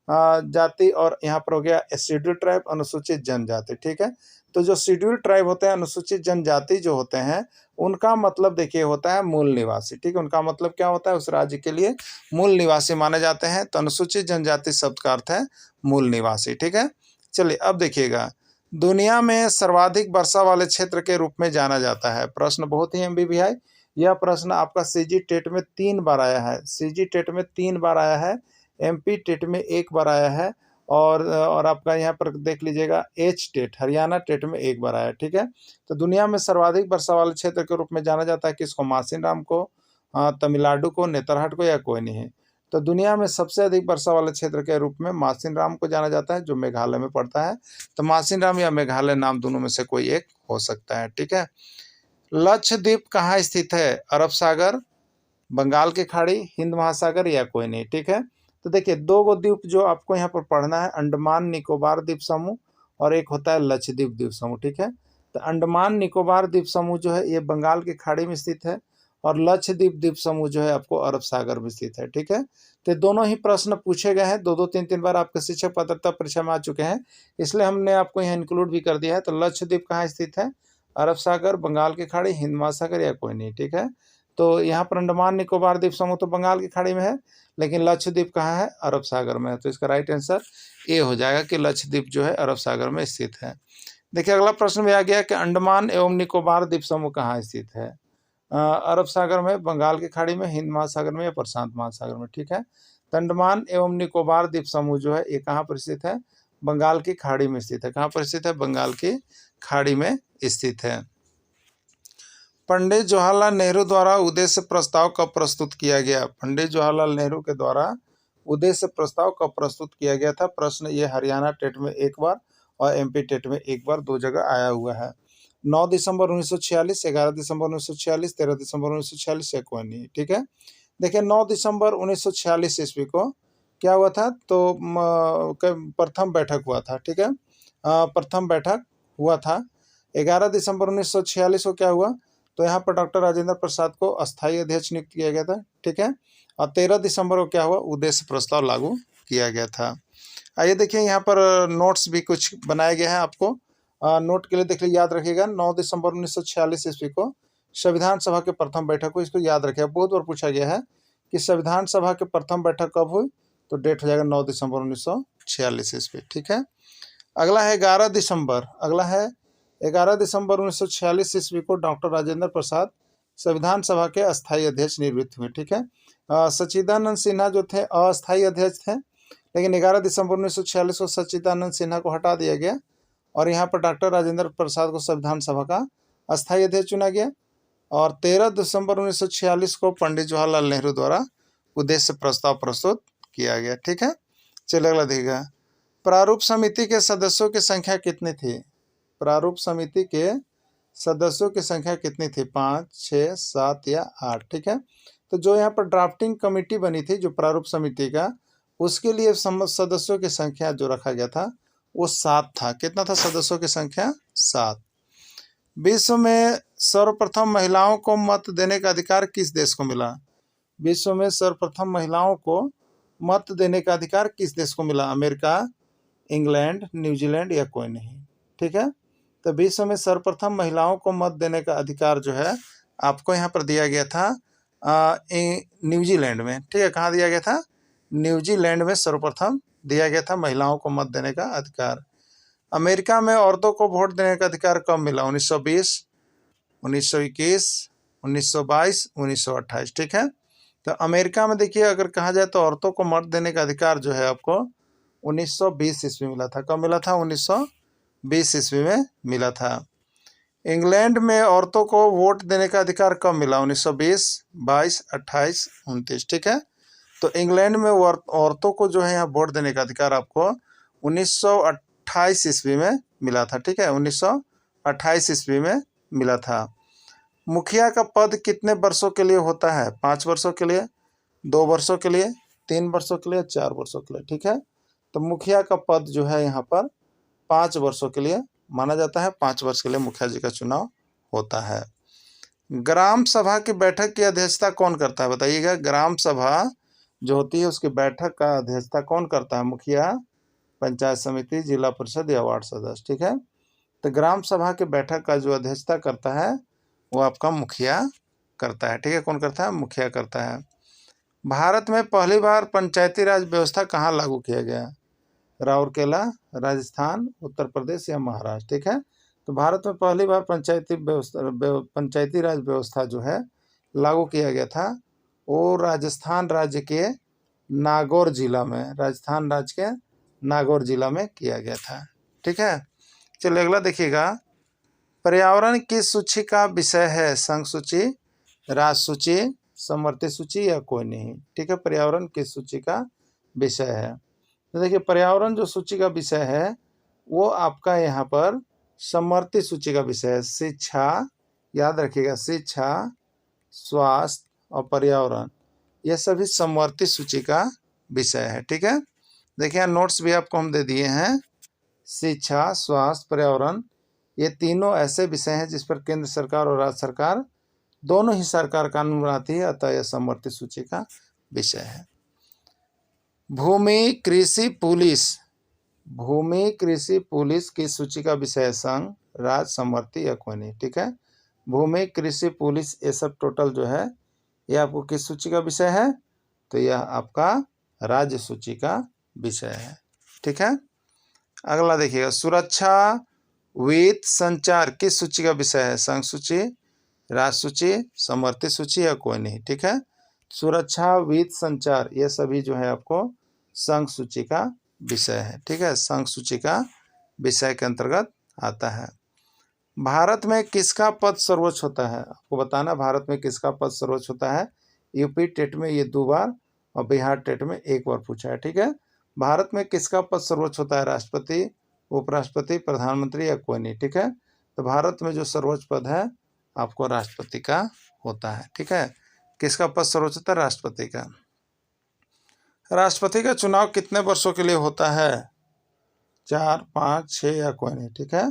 जाति और यहाँ पर हो गया शेड्यूल ट्राइब अनुसूचित जनजाति, ठीक है। तो जो शेड्यूल्ड ट्राइब होते हैं, अनुसूचित जनजाति जो होते हैं, उनका मतलब देखिए होता है मूल निवासी। ठीक है, उनका मतलब क्या होता है, उस राज्य के लिए मूल निवासी माने जाते हैं। तो अनुसूचित जनजाति शब्द का अर्थ है मूल निवासी। ठीक है, चलिए अब देखिएगा, दुनिया में सर्वाधिक वर्षा वाले क्षेत्र के रूप में जाना जाता है। प्रश्न बहुत ही एमबीबी है। यह प्रश्न आपका सीजी टेट में 3 बार आया है। सीजी टेट में 3 बार आया है, एमपी टेट में 1 बार आया है, और आपका यहाँ पर देख लीजिएगा एच टेट हरियाणा टेट में 1 बार आया। ठीक है, तो दुनिया में सर्वाधिक वर्षा वाले क्षेत्र के रूप में जाना जाता है किसको, मासिनराम को, तमिलनाडु को, नेतरहाट को, या कोई नहीं। तो दुनिया में सबसे अधिक वर्षा वाले क्षेत्र के रूप में मासिनराम को जाना जाता है, जो मेघालय में पड़ता है। तो मासिनराम या मेघालय नाम दोनों में से कोई एक हो सकता है। ठीक है, लक्षद्वीप कहाँ स्थित है, अरब सागर, बंगाल की खाड़ी, हिंद महासागर, या कोई नहीं। ठीक है, तो देखिए 2 गो द्वीप जो आपको यहाँ पर पढ़ना है, अंडमान निकोबार द्वीप समूह और एक होता है लक्षद्वीप द्वीप समूह। ठीक है, तो अंडमान निकोबार द्वीप समूह जो है ये बंगाल की खाड़ी में स्थित है, और लक्षद्वीप द्वीप समूह जो है आपको अरब सागर में स्थित है। ठीक है, तो दोनों ही प्रश्न पूछे गए हैं, 2-2 3-3 बार आपके शिक्षक पात्रता परीक्षा में आ चुके हैं, इसलिए हमने आपको यहाँ इंक्लूड भी कर दिया है। तो लक्षद्वीप कहाँ स्थित है, अरब सागर, बंगाल की खाड़ी, हिंद महासागर, या कोई नहीं। ठीक है, तो यहाँ पर अंडमान निकोबार द्वीप समूह तो बंगाल की खाड़ी में है, लेकिन लक्षद्वीप कहाँ है, अरब सागर में है। तो इसका राइट आंसर ए हो जाएगा कि लक्षद्वीप जो है अरब सागर में स्थित है। देखिए अगला प्रश्न में आ गया कि अंडमान एवं निकोबार द्वीप समूह कहाँ स्थित है, अरब सागर में, बंगाल की खाड़ी में, हिंद महासागर में, या प्रशांत महासागर में। ठीक है, तो अंडमान एवं निकोबार द्वीप समूह जो है ये कहाँ पर स्थित है, बंगाल की खाड़ी में स्थित है। कहाँ पर स्थित है, बंगाल की खाड़ी में स्थित है। पंडित जवाहरलाल नेहरू द्वारा उद्देश्य प्रस्ताव कब प्रस्तुत किया गया, पंडित जवाहरलाल नेहरू के द्वारा उद्देश्य प्रस्ताव कब प्रस्तुत किया गया था। प्रश्न ये हरियाणा टेट में 1 बार और एमपी टेट में 1 बार 2 जगह आया हुआ है। 9 दिसंबर 1946, 11 दिसंबर 1946, 13 दिसंबर 1946, या कोई नहीं। ठीक है, देखिए 9 दिसंबर 1946 ईस्वी को क्या हुआ था, तो प्रथम बैठक हुआ था। ठीक है, प्रथम बैठक हुआ था। 11 दिसंबर 1946 को क्या हुआ, तो यहाँ पर डॉक्टर राजेंद्र प्रसाद को अस्थायी अध्यक्ष नियुक्त किया गया था। ठीक है, और 13 दिसंबर को क्या हुआ, उद्देश्य प्रस्ताव लागू किया गया था। आइए देखिए यहाँ पर नोट्स भी कुछ बनाए गए हैं आपको, नोट के लिए देखिए याद रखिएगा। 9 दिसंबर 1946 ईस्वी को संविधान सभा के प्रथम बैठक हुई, इसको याद रखिएगा, बहुत बार पूछा गया है कि संविधान सभा के प्रथम बैठक कब हुई, तो डेट हो जाएगा 9 दिसंबर 1946 ईस्वी। ठीक है, अगला है 11 दिसंबर, अगला है 11 दिसंबर 1946 ईस्वी को डॉक्टर राजेंद्र प्रसाद संविधान सभा के अस्थायी अध्यक्ष निवृत्त हुए। ठीक है, सच्चिदानंद सिन्हा जो थे अस्थायी अध्यक्ष थे, लेकिन 11 दिसंबर 1946 को सच्चिदानंद सिन्हा को हटा दिया गया और यहाँ पर डॉक्टर राजेंद्र प्रसाद को संविधान सभा का अस्थायी अध्यक्ष चुना गया। और 13 दिसंबर 1946 को पंडित जवाहरलाल नेहरू द्वारा उद्देश्य प्रस्ताव प्रस्तुत किया गया। ठीक है, चलिए अगला देखिएगा, प्रारूप समिति के सदस्यों की संख्या कितनी थी, प्रारूप समिति के सदस्यों की संख्या कितनी थी, 5, 6, 7 या 8। ठीक है, तो जो यहाँ पर ड्राफ्टिंग कमेटी बनी थी जो प्रारूप समिति का, उसके लिए सदस्यों की संख्या जो रखा गया था वो 7 था। कितना था सदस्यों की संख्या, 7। विश्व में सर्वप्रथम महिलाओं को मत देने का अधिकार किस देश को मिला, विश्व में सर्वप्रथम महिलाओं को मत देने का अधिकार किस देश को मिला, अमेरिका, इंग्लैंड, न्यूजीलैंड, या कोई नहीं। ठीक है, तो विश्व में सर्वप्रथम महिलाओं को मत देने का अधिकार जो है आपको यहाँ पर दिया गया था न्यूजीलैंड में। ठीक है, कहाँ दिया गया था, न्यूजीलैंड में सर्वप्रथम दिया गया था महिलाओं को मत देने का अधिकार। अमेरिका में औरतों को वोट देने का अधिकार कब मिला, 1920, 1921, 1922, 1928। ठीक है, तो अमेरिका में देखिए अगर कहा जाए तो औरतों को मत देने का अधिकार जो है आपको 1920 ईस्वी मिला था। कब मिला था, 1920 ईस्वी में मिला था। इंग्लैंड में औरतों को वोट देने का अधिकार कब मिला, 1920, 22, 28, 29। ठीक है, तो इंग्लैंड में औरतों को जो है यहाँ वोट देने का अधिकार आपको 1928 ईस्वी में मिला था। ठीक है, 1928 ईस्वी में मिला था। मुखिया का पद कितने वर्षों के लिए होता है, 5 वर्षों के लिए, 2 वर्षों के लिए, 3 वर्षों के लिए, 4 वर्षों के लिए। ठीक है, तो मुखिया का पद जो है यहाँ पर 5 वर्षों के लिए माना जाता है, 5 वर्ष के लिए मुखिया जी का चुनाव होता है। ग्राम सभा की बैठक की अध्यक्षता कौन करता है, बताइएगा। ग्राम सभा जो होती है उसकी बैठक का अध्यक्षता कौन करता है, मुखिया, पंचायत समिति, जिला परिषद या वार्ड सदस्य। ठीक है, तो ग्राम सभा के बैठक का जो अध्यक्षता करता है वो आपका मुखिया करता है। ठीक है, कौन करता है? मुखिया करता है। भारत में पहली बार पंचायती राज व्यवस्था कहाँ लागू किया गया? राउरकेला, राजस्थान, उत्तर प्रदेश या महाराष्ट्र। ठीक है, तो भारत में पहली बार पंचायती राज व्यवस्था जो है लागू किया गया था वो राजस्थान राज्य के नागौर जिला में, राजस्थान राज्य के नागौर जिला में किया गया था। ठीक है, चलिए अगला देखिएगा। पर्यावरण किस सूची का विषय है? संघ सूची, राज्य सूची, समवर्ती सूची या कोई नहीं। ठीक है, पर्यावरण किस सूची का विषय है? तो देखिए पर्यावरण जो सूची का विषय है वो आपका यहाँ पर समवर्ती सूची का विषय है। शिक्षा, याद रखिएगा, शिक्षा, स्वास्थ्य और पर्यावरण ये सभी समवर्ती सूची का विषय है। ठीक है, देखिए नोट्स भी आपको हम दे दिए हैं। शिक्षा, स्वास्थ्य, पर्यावरण ये तीनों ऐसे विषय हैं जिस पर केंद्र सरकार और राज्य सरकार दोनों ही सरकार कानून बनाती है, अतः यह समवर्ती सूची का विषय है। भूमि कृषि पुलिस, भूमि कृषि पुलिस की सूची का विषय है? संघ, राज्य, समवर्ती या कोई नहीं। ठीक है, भूमि कृषि पुलिस ये सब टोटल जो है ये आपको किस सूची का विषय है? तो यह आपका राज्य सूची का विषय है। ठीक है, अगला देखिएगा। सुरक्षा वित्त संचार किस सूची का विषय है? संघ सूची, राज्य सूची, समवर्ती सूची या कोई नहीं। ठीक है, सुरक्षा वित्त संचार ये सभी जो है आपको संघ सूची का विषय है। ठीक है, संघ सूची का विषय के अंतर्गत आता है। भारत में किसका पद सर्वोच्च होता है? आपको बताना भारत में किसका पद सर्वोच्च होता है। यूपी टेट में ये 2 बार और बिहार टेट में 1 बार पूछा है। ठीक है, भारत में किसका पद सर्वोच्च होता है? राष्ट्रपति, उपराष्ट्रपति, प्रधानमंत्री या कोई नहीं। ठीक है, तो भारत में जो सर्वोच्च पद है आपको राष्ट्रपति का होता है। ठीक है, किसका पद सर्वोच्च होता है? राष्ट्रपति का। राष्ट्रपति का चुनाव कितने वर्षों के लिए होता है? 4, 5, 6 या कोई नहीं। ठीक है,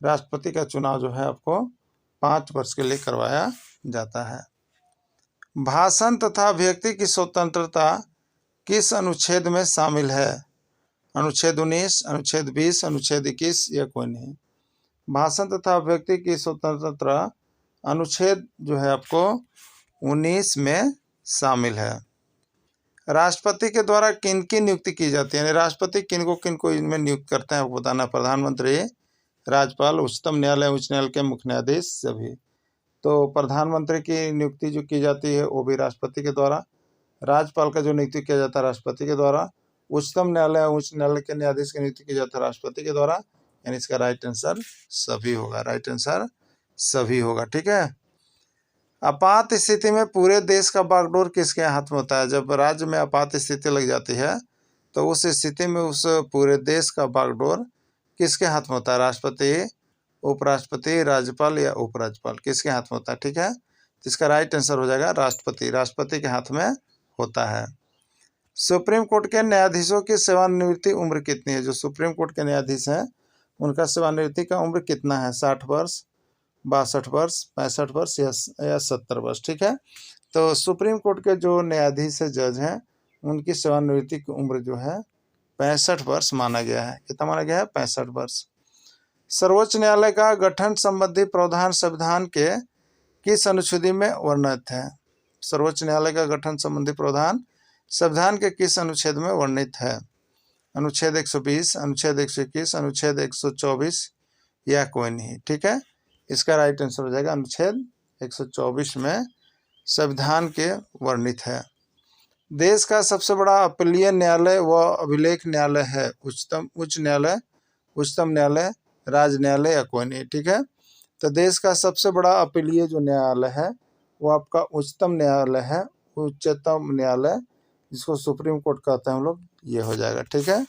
राष्ट्रपति का चुनाव जो है आपको 5 वर्ष के लिए करवाया जाता है। भाषण तथा अभिव्यक्ति की स्वतंत्रता किस अनुच्छेद में शामिल है? अनुच्छेद 19, अनुच्छेद 20, अनुच्छेद 21 या कोई नहीं। भाषण तथा अभिव्यक्ति की स्वतंत्रता अनुच्छेद जो है आपको 19 में शामिल है। राष्ट्रपति के द्वारा किन की नियुक्ति की जाती है? यानी राष्ट्रपति किन को इनमें नियुक्त करते हैं आपको बताना। प्रधानमंत्री, राज्यपाल, उच्चतम न्यायालय, उच्च न्यायालय के मुख्य न्यायाधीश सभी। तो प्रधानमंत्री की नियुक्ति जो की जाती है वो भी राष्ट्रपति के द्वारा, राज्यपाल का जो नियुक्ति किया जाता है राष्ट्रपति के द्वारा, उच्चतम न्यायालय, उच्च न्यायालय के न्यायाधीश की नियुक्ति की जाती है राष्ट्रपति के द्वारा। यानी इसका राइट आंसर सभी होगा, राइट आंसर सभी होगा। ठीक है, आपात स्थिति में पूरे देश का बागडोर किसके हाथ में होता है? जब राज्य में आपात स्थिति लग जाती है तो उस स्थिति में उस पूरे देश का बागडोर किसके हाथ में होता है? राष्ट्रपति, उपराष्ट्रपति, राज्यपाल या उपराज्यपाल, किसके हाथ में होता है? ठीक है, तो इसका राइट आंसर हो जाएगा राष्ट्रपति, राष्ट्रपति के हाथ में होता है। सुप्रीम कोर्ट के न्यायाधीशों की सेवानिवृत्ति उम्र कितनी है? जो सुप्रीम कोर्ट के न्यायाधीश हैं उनका सेवानिवृत्ति का उम्र कितना है? 60 वर्ष, 62 वर्ष, 65 वर्ष या 70 वर्ष। ठीक है, तो सुप्रीम कोर्ट के जो न्यायाधीश जज हैं उनकी सेवानिवृत्ति की उम्र जो है 65 वर्ष माना गया है। कितना माना गया है? 65 वर्ष। सर्वोच्च न्यायालय का गठन संबंधी प्रावधान संविधान के किस अनुच्छेद में वर्णित है? सर्वोच्च न्यायालय का गठन संबंधी प्रावधान संविधान के किस अनुच्छेद में वर्णित है? अनुच्छेद 120, अनुच्छेद 121, अनुच्छेद 124 या कोई नहीं। ठीक है, इसका राइट आंसर हो जाएगा अनुच्छेद 124 में संविधान के वर्णित है। देश का सबसे बड़ा अपीलीय न्यायालय व अभिलेख न्यायालय है? उच्च न्यायालय, उच्चतम न्यायालय, राज्य न्यायालय या कोई नहीं। ठीक है, तो देश का सबसे बड़ा अपीलीय जो न्यायालय है वो आपका उच्चतम न्यायालय है, उच्चतम न्यायालय जिसको सुप्रीम कोर्ट कहते हैं हम लोग, ये हो जाएगा। ठीक है,